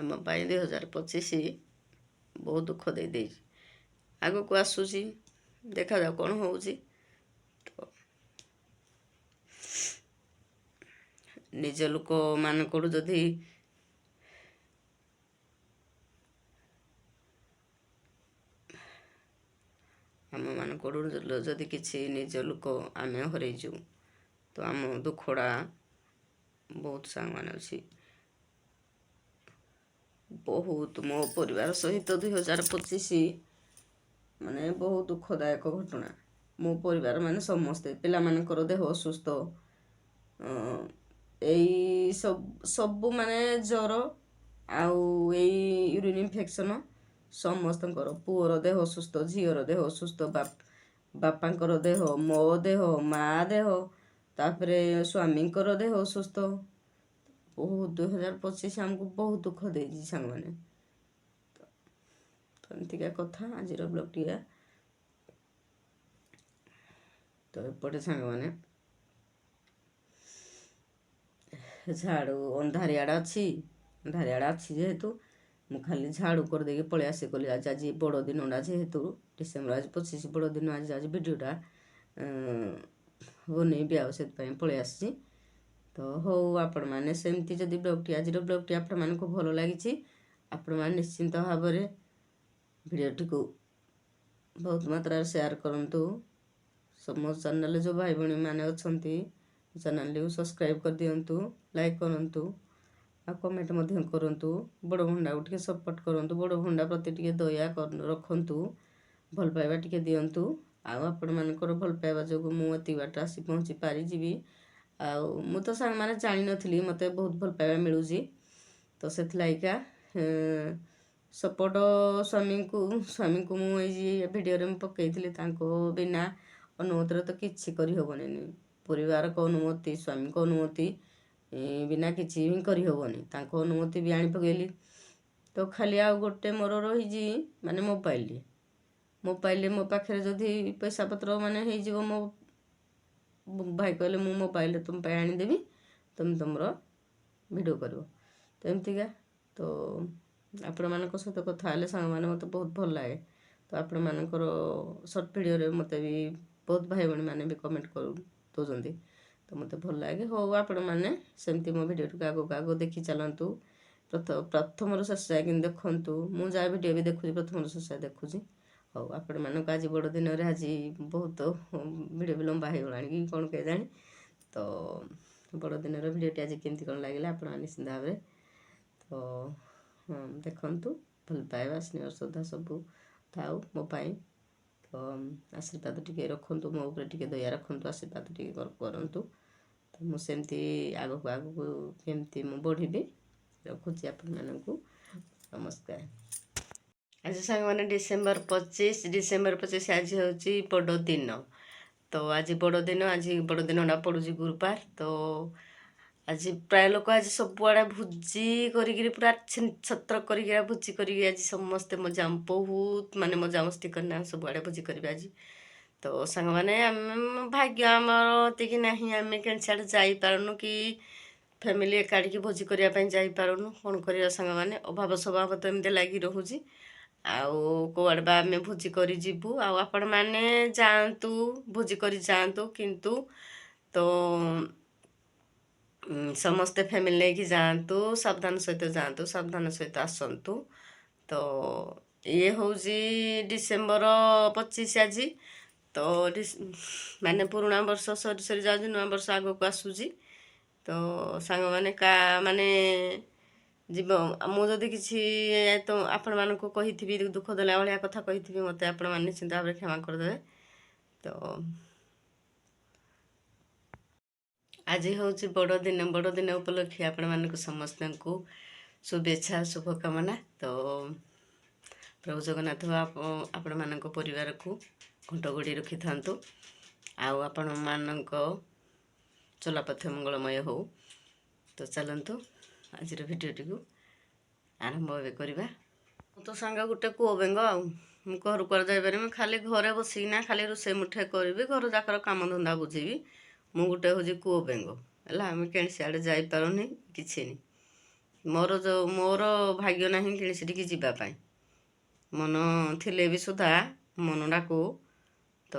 ଆମ ପାଇଁ 2025 ବହୁତ ଦୁଃଖ ଦେଇଦେଇଛି। ଆଗକୁ ଆସୁଛି, ଦେଖାଯାଉ କ'ଣ ହେଉଛି। ତ ନିଜ ଲୋକମାନଙ୍କଠୁ ଯଦି ଆମମାନଙ୍କଠୁ ଯଦି କିଛି ନିଜ ଲୋକ ଆମେ ହରେଇଛୁ, ତ ଆମ ଦୁଃଖଟା ବହୁତ ସାଙ୍ଗମାନେ ଅଛି। ବହୁତ ମୋ ପରିବାର ସହିତ 2025 ମାନେ ବହୁତ ଦୁଃଖଦାୟକ ଘଟଣା। ମୋ ପରିବାର ମାନେ ସମସ୍ତେ, ପିଲାମାନଙ୍କର ଦେହ ଅସୁସ୍ଥ, ଏଇ ସବୁ ମାନେ ଜ୍ୱର ଆଉ ଏଇ ୟୁରିନ୍ ଇନଫେକ୍ସନ୍ ସମସ୍ତଙ୍କର। ପୁଅର ଦେହ ଅସୁସ୍ଥ, ଝିଅର ଦେହ ଅସୁସ୍ଥ, ବାପାଙ୍କର ଦେହ, ମୋ ଦେହ, ମା ଦେହ, ତାପରେ ସ୍ୱାମୀଙ୍କର ଦେହ ଅସୁସ୍ଥ। ବହୁତ 2025 ଆମକୁ ବହୁତ ଦୁଃଖ ଦେଇଛି ସାଙ୍ଗମାନେ। ତ ଏମିତିକା କଥା ଆଜିର ବ୍ଲଗ୍ଟିଆ। ତ ଏପଟେ ସାଙ୍ଗମାନେ ଝାଡ଼ୁ ଅନ୍ଧାରିଆଡ଼ା ଅଛି ଯେହେତୁ ମୁଁ ଖାଲି ଝାଡ଼ୁ କରିଦେଇକି ପଳେଇ ଆସି କଲି। ଆଜି ବଡ଼ ଦିନଟା ଯେହେତୁ ଡିସେମ୍ବର 25 ବଡ଼ ଦିନ, ଆଜି ଭିଡ଼ିଓଟା ବନେଇବି ଆଉ ସେଥିପାଇଁ ପଳେଇ ଆସିଛି। ତ ହଉ, ଆପଣମାନେ ସେମିତି ଯଦି ଆଜିର ବ୍ଲଗ୍ଟି ଆପଣମାନଙ୍କୁ ଭଲ ଲାଗିଛି, ଆପଣମାନେ ନିଶ୍ଚିନ୍ତ ଭାବରେ ଭିଡ଼ିଓଟିକୁ ବହୁତ ମାତ୍ରାରେ ସେୟାର କରନ୍ତୁ। ସମସ୍ତ ଚ୍ୟାନେଲରେ ଯେଉଁ ଭାଇ ଭଉଣୀମାନେ ଅଛନ୍ତି ଚ୍ୟାନେଲଟିକୁ ସବସ୍କ୍ରାଇବ୍ କରିଦିଅନ୍ତୁ, ଲାଇକ୍ କରନ୍ତୁ ଆଉ କମେଣ୍ଟ ମଧ୍ୟ କରନ୍ତୁ। ବଡ଼ ଭଣ୍ଡାକୁ ଟିକେ ସପୋର୍ଟ କରନ୍ତୁ, ବଡ଼ ଭଣ୍ଡା ପ୍ରତି ଟିକେ ଦୟା ରଖନ୍ତୁ, ଭଲ ପାଇବା ଟିକେ ଦିଅନ୍ତୁ। ଆଉ ଆପଣମାନଙ୍କର ଭଲ ପାଇବା ଯୋଗୁଁ ମୁଁ ଏତିକି ବାଟ ଆସି ପହଞ୍ଚି ପାରିଯିବି। ଆଉ ମୁଁ ତ ସାଙ୍ଗମାନେ ଜାଣିନଥିଲି ମୋତେ ବହୁତ ଭଲ ପାଇବା ମିଳୁଛି, ତ ସେଥିଲାଗିକା ସପୋର୍ଟ ସ୍ୱାମୀଙ୍କୁ ମୁଁ ଏଇ ଭିଡ଼ିଓରେ ମୁଁ ପକାଇଥିଲି। ତାଙ୍କ ବିନା ଅନୁମତିରେ ତ କିଛି କରିହେବନି। ପରିବାରଙ୍କ ଅନୁମତି, ସ୍ୱାମୀଙ୍କ ଅନୁମତି ବିନା କିଛି ହିଁ କରିହେବନି। ତାଙ୍କ ଅନୁମତି ବି ଆଣି ପକାଇଲି। ତ ଖାଲି ଆଉ ଗୋଟେ ମୋର ରହିଛି ମାନେ ମୋବାଇଲରେ ମୋ ପାଖରେ ଯଦି ପଇସା ପତ୍ର ମାନେ ହେଇଯିବ, ମୋ ଭାଇ କହିଲେ ମୁଁ ମୋବାଇଲରେ ତୁମ ପାଇଁ ଆଣିଦେବି, ତୁମେ ତୁମର ଭିଡ଼ିଓ କରିବ। ତ ଏମିତିକା ତ ଆପଣମାନଙ୍କ ସହିତ କଥା ହେଲେ ସାଙ୍ଗମାନେ ମୋତେ ବହୁତ ଭଲ ଲାଗେ। ତ ଆପଣମାନଙ୍କର ସର୍ଟ ଭିଡ଼ିଓରେ ମୋତେ ବି ବହୁତ ଭାଇ ଭଉଣୀମାନେ ବି କମେଣ୍ଟ ଦେଉଛନ୍ତି, ତ ମୋତେ ଭଲ ଲାଗେ। ହଉ, ଆପଣମାନେ ସେମିତି ମୋ ଭିଡ଼ିଓଟିକୁ ଆଗକୁ ଦେଖି ଚାଲନ୍ତୁ। ପ୍ରଥମରୁ ଶେଷ ଯାଏ କିନ୍ତୁ ଦେଖନ୍ତୁ। ମୁଁ ଯାହା ଭିଡ଼ିଓ ବି ଦେଖୁଛି ପ୍ରଥମରୁ ଶେଷ ଯାଏ ଦେଖୁଛି। ହଉ, ଆପଣମାନଙ୍କୁ ଆଜି ବଡ଼ ଦିନରେ ଆଜି ବହୁତ ଭିଡ଼ିଓ ବି ଲମ୍ବା ହେଇଗଲାଣି କି କ'ଣ କେଜାଣି। ତ ବଡ଼ ଦିନର ଭିଡ଼ିଓଟି ଆଜି କେମିତି କ'ଣ ଲାଗିଲା ଆପଣମାନେ ନିଶ୍ଚିନ୍ତ ଭାବରେ ତ ଦେଖନ୍ତୁ। ଭଲ ପାଇବା, ସ୍ନେହ, ଶ୍ରଦ୍ଧା ସବୁ ଥାଉ ମୋ ପାଇଁ। ତ ଆଶୀର୍ବାଦ ଟିକେ ରଖନ୍ତୁ, ମୋ ଉପରେ ଟିକେ ଦୟା ରଖନ୍ତୁ, ଆଶୀର୍ବାଦ ଟିକେ କରନ୍ତୁ। ତ ମୁଁ ସେମିତି ଆଗକୁ କେମିତି ମୁଁ ବଢ଼ିବି। ରଖୁଛି ଆପଣମାନଙ୍କୁ ନମସ୍କାର। ଆଜି ସାଙ୍ଗମାନେ ଡିସେମ୍ବର 25 ଆଜି ହେଉଛି ବଡ଼ ଦିନ। ତ ଆଜି ବଡ଼ ଦିନଟା ପଡ଼ୁଛି ଗୁରୁବାର। ତ ଆଜି ପ୍ରାୟ ଲୋକ ଆଜି ସବୁଆଡ଼େ ଭୋଜି କରିକିରି ପୁରା ଛତ୍ର କରିକି ଭୋଜି କରିକି ଆଜି ସମସ୍ତେ ବହୁତ ମାନେ ମଜାମସ୍ତି କରିନା ସବୁଆଡ଼େ ଭୋଜି କରିବେ ଆଜି। ତ ସାଙ୍ଗମାନେ ଆମେ ଭାଗ୍ୟ ଆମର ଏତିକି ନାହିଁ, ଆମେ କେମିତି ସିଆଡ଼େ ଯାଇପାରୁନୁ କି ଫ୍ୟାମିଲି ଏକାଠିକି ଭୋଜି କରିବା ପାଇଁ ଯାଇପାରୁନୁ। କ'ଣ କରିବା ସାଙ୍ଗମାନେ, ଅଭାବ ସ୍ୱଭାବ ତ ଏମିତି ଲାଗି ରହୁଛି। ଆଉ କୁଆଡ଼େ ବା ଆମେ ଭୋଜି କରି ଯିବୁ। ଆଉ ଆପଣମାନେ ଯାଆନ୍ତୁ, ଭୋଜି କରି ଯାଆନ୍ତୁ, କିନ୍ତୁ ତ ସମସ୍ତେ ଫ୍ୟାମିଲି ନେଇକି ଯାଆନ୍ତୁ, ସାବଧାନ ସହିତ ଯାଆନ୍ତୁ, ସାବଧାନ ସହିତ ଆସନ୍ତୁ। ତ ଇଏ ହେଉଛି ଡିସେମ୍ବର 25 ଆଜି। ତ ମାନେ ପୁରୁଣା ବର୍ଷ ସରି ଯାଉଛି, ନୂଆ ବର୍ଷ ଆଗକୁ ଆସୁଛି। ତ ସାଙ୍ଗମାନେ ମାନେ ମୁଁ ଯଦି କିଛି ତ ଆପଣମାନଙ୍କୁ କହିଥିବି, ଦୁଃଖ ଦେଲା ଭଳିଆ କଥା କହିଥିବି, ମୋତେ ଆପଣମାନେ ନିଶ୍ଚିନ୍ତ ଭାବରେ କ୍ଷମା କରିଦେବେ। ତ ଆଜି ହେଉଛି ବଡ଼ ଦିନ ଉପଲକ୍ଷେ ଆପଣମାନଙ୍କୁ ସମସ୍ତଙ୍କୁ ଶୁଭେଚ୍ଛା, ଶୁଭକାମନା। ତ ପ୍ରଭୁ ଜଗନ୍ନାଥ ଆପଣମାନଙ୍କ ପରିବାରକୁ ଘଣ୍ଟ ଘୋଡ଼ି ରଖିଥାନ୍ତୁ, ଆଉ ଆପଣମାନଙ୍କ ଚଲାପଥ ମଙ୍ଗଳମୟ ହେଉ। ତ ଚାଲନ୍ତୁ ଆଜିର ଭିଡ଼ିଓଟିକୁ ଆରମ୍ଭ ଏବେ କରିବା। ମୁଁ ତ ସାଙ୍ଗ ଗୋଟେ କୂଅ ବେଙ୍ଗ, ଆଉ ମୁଁ ଘରୁ କୁଆଡ଼େ ଯାଇପାରିବି, ଖାଲି ଘରେ ବସିକିନା ଖାଲି ରୋଷେଇ ମୁଠେ କରିବି, ଘର ଯାକର କାମଧନ୍ଦା ବୁଝିବି। ମୁଁ ଗୋଟେ ହେଉଛି କୂଅ ବେଙ୍ଗ ହେଲା, ଆମେ କେଣି ସିଆଡ଼େ ଯାଇପାରୁନି କିଛି ନି। ମୋର ଭାଗ୍ୟ ନାହିଁ କିଣି ସେଠିକି ଯିବା ପାଇଁ। ମନ ଥିଲେ ବି ସୁଦ୍ଧା ମନଟାକୁ ତ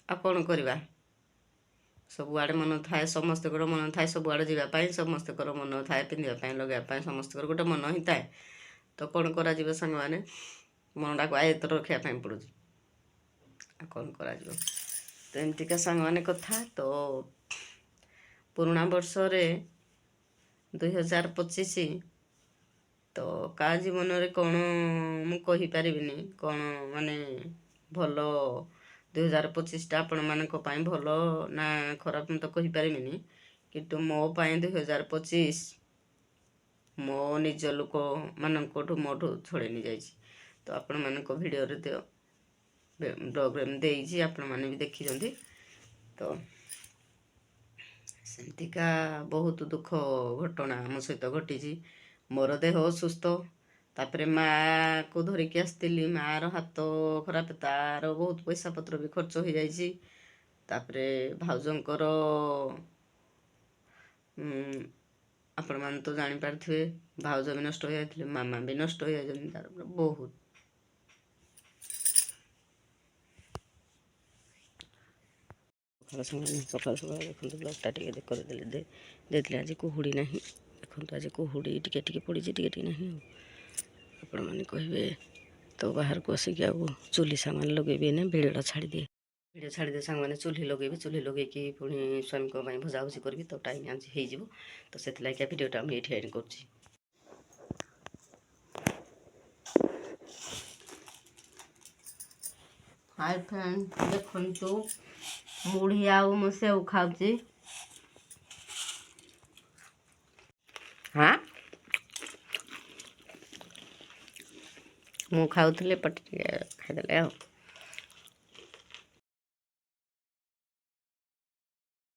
ଆଉ କ'ଣ କରିବା, ସବୁଆଡ଼େ ମନ ଥାଏ, ସମସ୍ତଙ୍କର ମନ ଥାଏ ସବୁଆଡ଼େ ଯିବା ପାଇଁ, ସମସ୍ତଙ୍କର ମନ ଥାଏ ପିନ୍ଧିବା ପାଇଁ ଲଗାଇବା ପାଇଁ, ସମସ୍ତଙ୍କର ଗୋଟେ ମନ ହିଁ ଥାଏ। ତ କ'ଣ କରାଯିବ ସାଙ୍ଗମାନେ, ମନଟାକୁ ଆୟତ୍ତରେ ରଖିବା ପାଇଁ ପଡ଼ୁଛି, ଆଉ କ'ଣ କରାଯିବ। ତ ଏମିତିକା ସାଙ୍ଗମାନେ କଥା। ତ ପୁରୁଣା ବର୍ଷରେ 2025 ତ କାହା ଜୀବନରେ କ'ଣ ମୁଁ କହିପାରିବିନି, କ'ଣ ମାନେ ଭଲ 2025ଟା ଆପଣମାନଙ୍କ ପାଇଁ ଭଲ ନା ଖରାପ ମୁଁ ତ କହିପାରିବିନି, କିନ୍ତୁ ମୋ ପାଇଁ 2025 ମୋ ନିଜ ଲୋକମାନଙ୍କଠୁ ମୋଠୁ ଛଡ଼େଇ ନେଇଯାଇଛି। ତ ଆପଣମାନଙ୍କ ଭିଡ଼ିଓରେ ବ୍ଲଗ୍ରେ ମୁଁ ଦେଇଛି, ଆପଣମାନେ ବି ଦେଖିଛନ୍ତି। ତ ସେମିତିକା ବହୁତ ଦୁଃଖ ଘଟଣା ଆମ ସହିତ ଘଟିଛି। ମୋର ଦେହ ଅସୁସ୍ଥ, ତାପରେ ମାଆକୁ ଧରିକି ଆସିଥିଲି, ମାଆର ହାତ ଖରାପ, ତାର ବହୁତ ପଇସା ପତ୍ର ବି ଖର୍ଚ୍ଚ ହୋଇଯାଇଛି। ତାପରେ ଭାଉଜଙ୍କର ଆପଣମାନେ ତ ଜାଣିପାରିଥିବେ, ଭାଉଜ ବି ନଷ୍ଟ ହୋଇଯାଇଥିଲେ, ମାମା ବି ନଷ୍ଟ ହୋଇଯାଇଛନ୍ତି। ତାର ବହୁତ ସକାଳୁ ସକାଳୁ ଦେଖନ୍ତୁ ବ୍ଲଗ୍ଟା ଟିକେ କରିଦେଲେ ଦେଇଥିଲେ। ଆଜି କୁହୁଡ଼ି ନାହିଁ, ଦେଖନ୍ତୁ ଆଜି କୁହୁଡ଼ି ଟିକେ ଟିକେ ପଡ଼ିଛି, ଟିକେ ଟିକେ ନାହିଁ। ଆଉ ଆପଣମାନେ କହିବେ ତ ବାହାରକୁ ଆସିକି ଆଉ ଚୁଲି ସାମାନ ଲଗେଇବି ନା ଭିଡ଼ିଓଟା ଛାଡ଼ିଦିଏ। ଭିଡ଼ିଓ ଛାଡ଼ିଦିଏ ସାଙ୍ଗମାନେ, ଚୁଲି ଲଗେଇବି, ଚୁଲି ଲଗେଇକି ପୁଣି ସ୍ୱାମୀଙ୍କ ପାଇଁ ଭଜାଭୁଜି କରିବି। ତ ଟାଇମ୍ ଆଜି ହେଇଯିବ, ତ ସେଥିଲାଗି ଭିଡ଼ିଓଟା ମୁଁ ଏଇଠି ଏଣ୍ଡ କରୁଛି। ହାଇ ଫ୍ରେଣ୍ଡ, ଦେଖନ୍ତୁ ମୁଢ଼ି ଆଉ ମୁଁ ସେଉ ଖାଉଛି। ମୁଁ ଖାଉଥିଲି, ଏପଟେ ଟିକେ ଖାଇଦେଲେ ଆଉ।